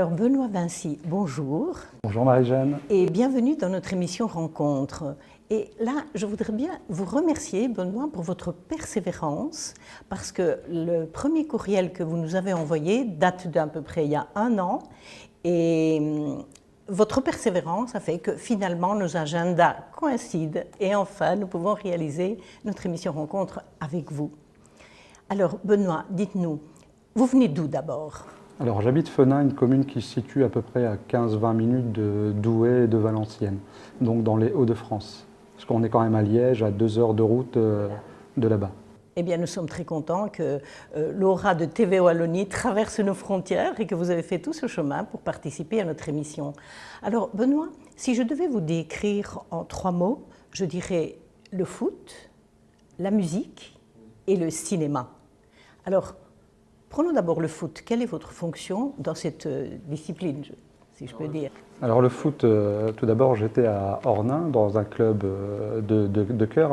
Alors Benoît Vinci, bonjour. Bonjour Marie-Jeanne. Et bienvenue dans notre émission Rencontre. Et là, je voudrais bien vous remercier, Benoît, pour votre persévérance, parce que le premier courriel que vous nous avez envoyé date d'à peu près il y a 1 an, et votre persévérance a fait que finalement nos agendas coïncident, et enfin nous pouvons réaliser notre émission Rencontre avec vous. Alors Benoît, dites-nous, vous venez d'où d'abord ? Alors j'habite Fenin, une commune qui se situe à peu près à 15-20 minutes de Douai et de Valenciennes, donc dans les Hauts-de-France. Parce qu'on est quand même à Liège, à 2 heures de route de là-bas. Eh bien, nous sommes très contents que l'aura de TV Wallonie traverse nos frontières et que vous avez fait tout ce chemin pour participer à notre émission. Alors, Benoît, si je devais vous décrire en 3 mots, je dirais le foot, la musique et le cinéma. Alors, prenons d'abord le foot. Quelle est votre fonction dans cette discipline, si je peux dire ? Alors le foot, tout d'abord, j'étais à Ornain, dans un club de cœur,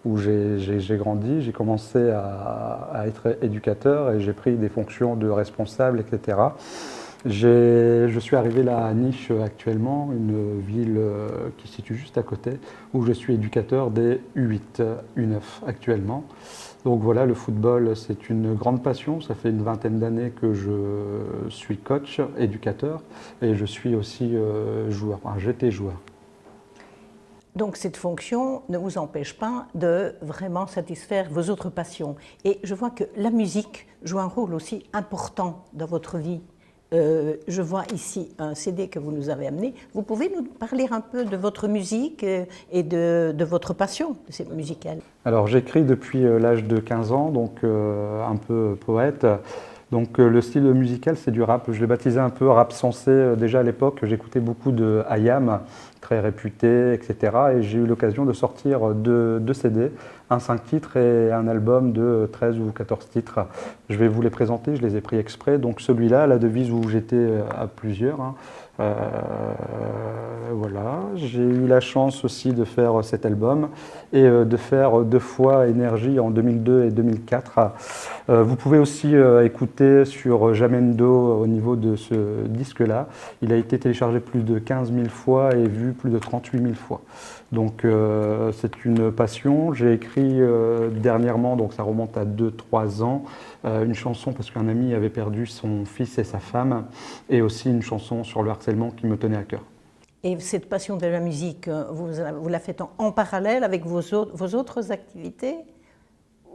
où j'ai grandi. J'ai commencé à être éducateur et j'ai pris des fonctions de responsable, etc. Je suis arrivé là à Niche actuellement, une ville qui se situe juste à côté, où je suis éducateur des U8, U9 actuellement. Donc voilà, le football, c'est une grande passion. Ça fait une 20aine d'années que je suis coach, éducateur, et je suis aussi joueur. Enfin, j'étais joueur. Donc cette fonction ne vous empêche pas de vraiment satisfaire vos autres passions. Et je vois que la musique joue un rôle aussi important dans votre vie. Je vois ici un CD que vous nous avez amené. Vous pouvez nous parler un peu de votre musique et de votre passion musicale? Alors j'écris depuis l'âge de 15 ans, donc un peu poète. Donc le style musical, c'est du rap. Je l'ai baptisé un peu rap sensé. Déjà à l'époque, j'écoutais beaucoup de IAM, très réputé, etc. Et j'ai eu l'occasion de sortir 2 CD, un 5 titres et un album de 13 ou 14 titres. Je vais vous les présenter, je les ai pris exprès. Donc celui-là, la devise où j'étais à plusieurs. Voilà, j'ai eu la chance aussi de faire cet album et de faire 2 fois Énergie en 2002 et 2004. Vous pouvez aussi écouter sur Jamendo au niveau de ce disque-là. Il a été téléchargé plus de 15 000 fois et vu plus de 38 000 fois. Donc c'est une passion. J'ai écrit dernièrement, donc ça remonte à 2-3 ans, une chanson parce qu'un ami avait perdu son fils et sa femme, et aussi une chanson sur le harcèlement qui me tenait à cœur. Et cette passion de la musique, vous la faites en parallèle avec vos autres activités?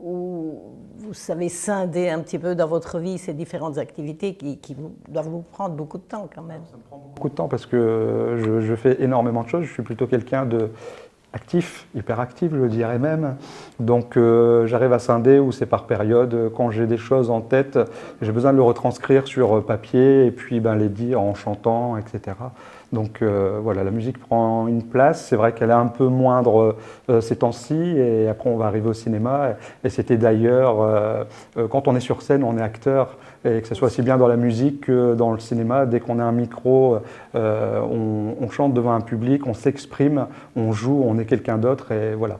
Ou vous savez scinder un petit peu dans votre vie ces différentes activités qui doivent vous prendre beaucoup de temps quand même? Ça me prend beaucoup de temps parce que je fais énormément de choses. Je suis plutôt quelqu'un de actif, hyperactif je dirais même. Donc j'arrive à scinder où c'est par période. Quand j'ai des choses en tête, j'ai besoin de le retranscrire sur papier et puis les dire en chantant, etc. Donc voilà, la musique prend une place. C'est vrai qu'elle est un peu moindre ces temps-ci, et après on va arriver au cinéma. Et c'était d'ailleurs, quand on est sur scène, on est acteur, et que ce soit aussi bien dans la musique que dans le cinéma, dès qu'on a un micro, on chante devant un public, on s'exprime, on joue, on est quelqu'un d'autre, et voilà.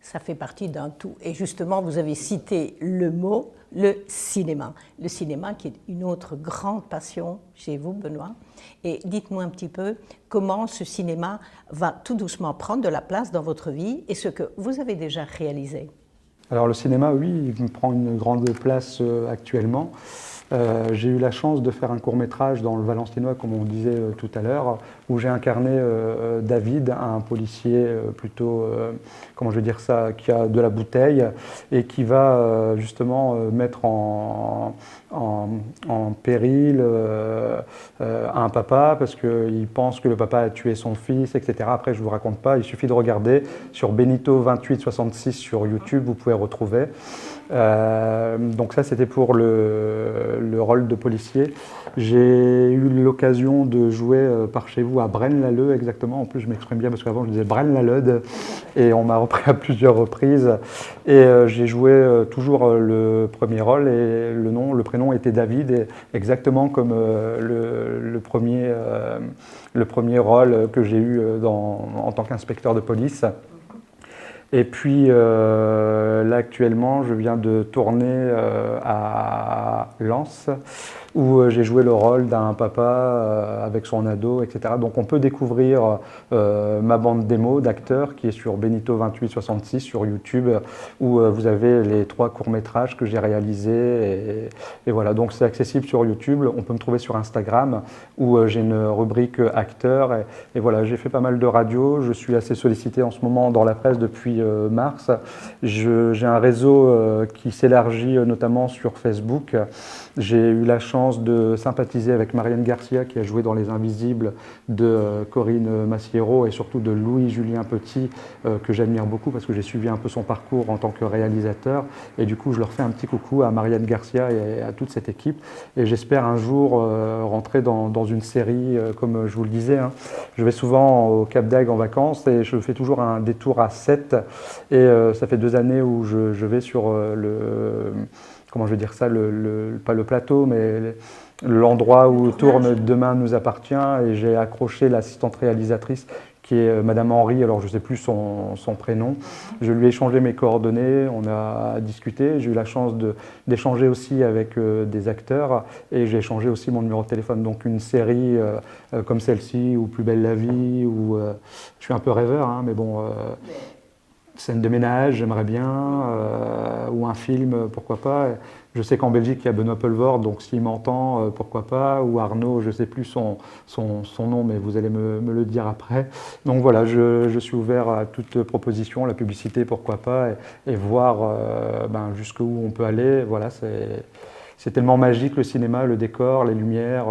Ça fait partie d'un tout. Et justement, vous avez cité le mot, le cinéma. Le cinéma qui est une autre grande passion chez vous, Benoît. Et dites-moi un petit peu comment ce cinéma va tout doucement prendre de la place dans votre vie et ce que vous avez déjà réalisé. Alors le cinéma, oui, il prend une grande place actuellement. J'ai eu la chance de faire un court-métrage dans le Valenciennois, comme on disait tout à l'heure, où j'ai incarné David, un policier plutôt, comment je vais dire ça, qui a de la bouteille et qui va justement mettre en péril un papa parce qu'il pense que le papa a tué son fils, etc. Après, je ne vous raconte pas, il suffit de regarder sur Benito2866 sur YouTube, vous pouvez retrouver. Donc ça, c'était pour le rôle de policier. J'ai eu l'occasion de jouer par chez vous à Braine-l'Alleud, exactement. En plus, je m'exprime bien parce qu'avant, je disais Braine-l'Alleud, et on m'a repris à plusieurs reprises. Et j'ai joué toujours le premier rôle, et le prénom était David, et exactement comme le premier rôle que j'ai eu en tant qu'inspecteur de police. Et puis là actuellement, je viens de tourner à Lens, où j'ai joué le rôle d'un papa avec son ado, etc. Donc on peut découvrir ma bande démo d'acteurs qui est sur Benito2866 sur YouTube, où vous avez les 3 courts-métrages que j'ai réalisés. Et voilà, donc c'est accessible sur YouTube. On peut me trouver sur Instagram, où j'ai une rubrique acteurs. Et voilà, j'ai fait pas mal de radio. Je suis assez sollicité en ce moment dans la presse depuis mars. J'ai un réseau qui s'élargit notamment sur Facebook. J'ai eu la chance de sympathiser avec Marianne Garcia, qui a joué dans Les Invisibles, de Corinne Massiero et surtout de Louis-Julien Petit, que j'admire beaucoup parce que j'ai suivi un peu son parcours en tant que réalisateur. Et du coup, je leur fais un petit coucou à Marianne Garcia et à toute cette équipe. Et j'espère un jour rentrer dans une série, comme je vous le disais. Hein. Je vais souvent au Cap d'Agde en vacances et je fais toujours un détour à Sète. Et ça fait 2 années où je vais sur comment je vais dire ça, pas le plateau, mais l'endroit où tourne Demain nous appartient. Et j'ai accroché l'assistante réalisatrice qui est Madame Henry, alors je ne sais plus son prénom. Je lui ai échangé mes coordonnées, on a discuté. J'ai eu la chance d'échanger aussi avec des acteurs et j'ai échangé aussi mon numéro de téléphone. Donc une série comme celle-ci, ou Plus belle la vie, ou je suis un peu rêveur, hein, mais bon... scène de ménage, j'aimerais bien, ou un film, pourquoi pas. Je sais qu'en Belgique, il y a Benoît Poelvoorde, donc s'il m'entend, pourquoi pas. Ou Arnaud, je ne sais plus son nom, mais vous allez me le dire après. Donc voilà, je suis ouvert à toute proposition, la publicité, pourquoi pas, et voir jusqu'où on peut aller. Voilà, c'est tellement magique, le cinéma, le décor, les lumières.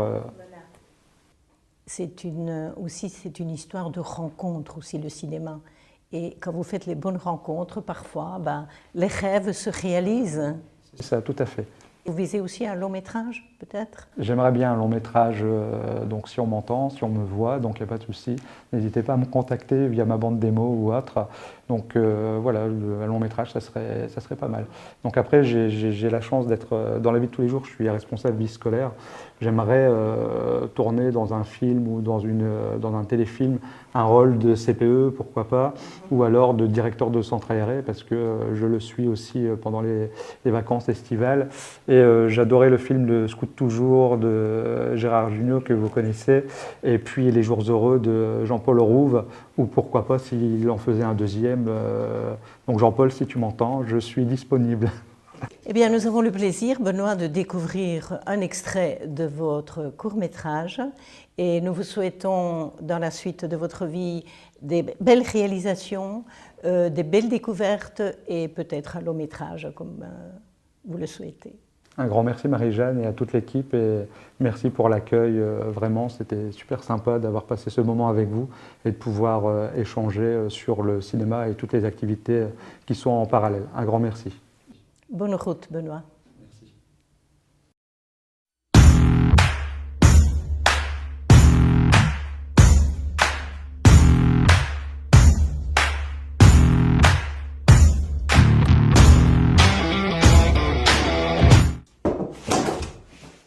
C'est une histoire de rencontre aussi, le cinéma. Et quand vous faites les bonnes rencontres, parfois, les rêves se réalisent. C'est ça, tout à fait. Vous visez aussi un long métrage, peut-être? J'aimerais bien un long métrage, donc si on m'entend, si on me voit, donc il n'y a pas de souci. N'hésitez pas à me contacter via ma bande démo ou autre. Donc voilà, un long métrage, ça serait pas mal. Donc après, j'ai la chance d'être, dans la vie de tous les jours, je suis responsable vie scolaire. J'aimerais tourner dans un film ou dans un téléfilm un rôle de CPE, pourquoi pas, ou alors de directeur de centre aéré, parce que je le suis aussi pendant les vacances estivales. Et j'adorais le film de Scout Toujours de Gérard Jugnot, que vous connaissez, et puis Les Jours Heureux de Jean-Paul Rouve, ou pourquoi pas s'il en faisait un deuxième. Donc Jean-Paul, si tu m'entends, je suis disponible. Eh bien, nous avons le plaisir, Benoît, de découvrir un extrait de votre court-métrage et nous vous souhaitons, dans la suite de votre vie, des belles réalisations, des belles découvertes et peut-être un long métrage, comme vous le souhaitez. Un grand merci Marie-Jeanne et à toute l'équipe et merci pour l'accueil. Vraiment, c'était super sympa d'avoir passé ce moment avec vous et de pouvoir échanger sur le cinéma et toutes les activités qui sont en parallèle. Un grand merci. Bonne route, Benoît. Merci.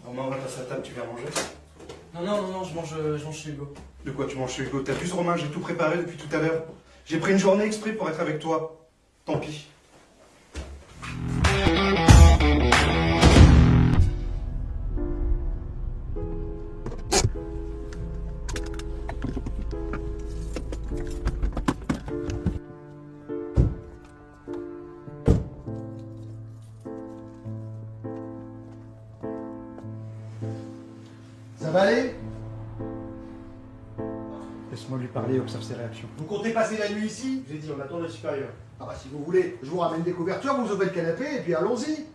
Romain, on va passer à table, tu viens manger? Non, je mange chez Hugo. De quoi tu manges chez Hugo? T'as vu, Romain, j'ai tout préparé depuis tout à l'heure. J'ai pris une journée exprès pour être avec toi. Tant pis. Ça va aller? Laisse-moi lui parler et observe ses réactions. Vous comptez passer la nuit ici? J'ai dit, on attend le supérieur. Ah bah si vous voulez, je vous ramène des couvertures, vous ouvrez le canapé et puis allons-y.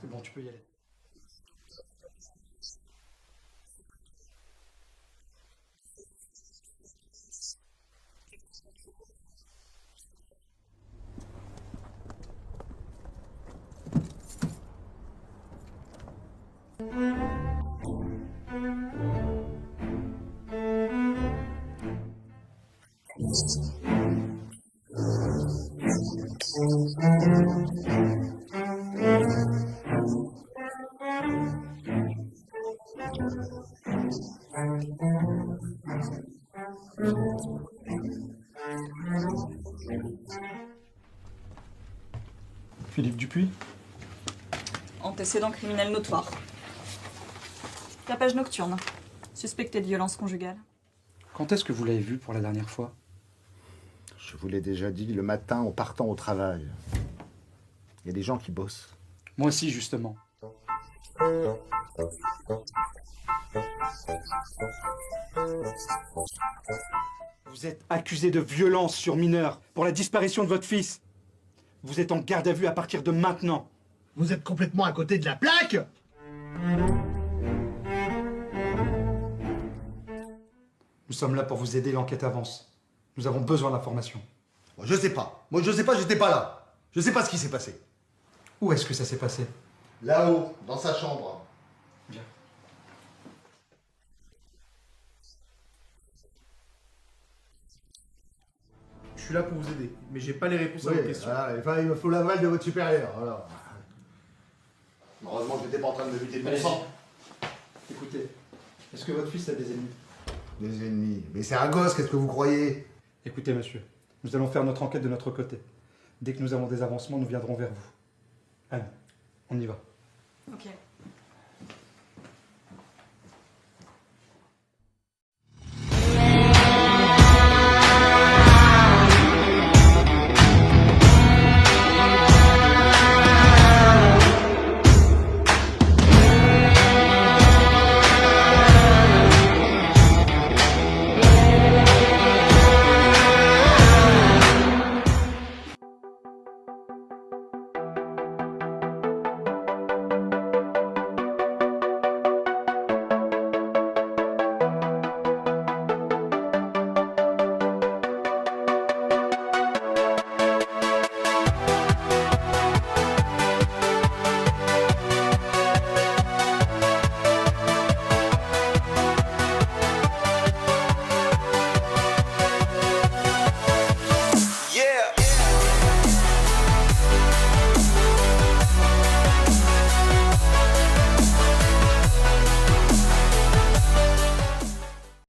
C'est bon, tu peux y aller. Philippe Dupuis? Antécédent criminel notoire. Tapage nocturne. Suspecté de violence conjugale. Quand est-ce que vous l'avez vu pour la dernière fois? Je vous l'ai déjà dit, le matin en partant au travail. Il y a des gens qui bossent. Moi aussi, justement. Vous êtes accusé de violence sur mineur pour la disparition de votre fils. Vous êtes en garde à vue à partir de maintenant. Vous êtes complètement à côté de la plaque! Nous sommes là pour vous aider, l'enquête avance. Nous avons besoin d'informations. Moi, je sais pas. J'étais pas là. Je sais pas ce qui s'est passé. Où est-ce que ça s'est passé? Là-haut, dans sa chambre. Bien. Je suis là pour vous aider, mais j'ai pas les réponses à vos questions. Voilà, il me faut l'aval de votre supérieur. Voilà. Heureusement que j'étais pas en train de me buter de mon Allez-y. sang. Écoutez, est-ce que votre fils a des ennemis? Des ennemis. Mais c'est un gosse, qu'est-ce que vous croyez? Écoutez, monsieur, nous allons faire notre enquête de notre côté. Dès que nous avons des avancements, nous viendrons vers vous. Allez, on y va. Ok.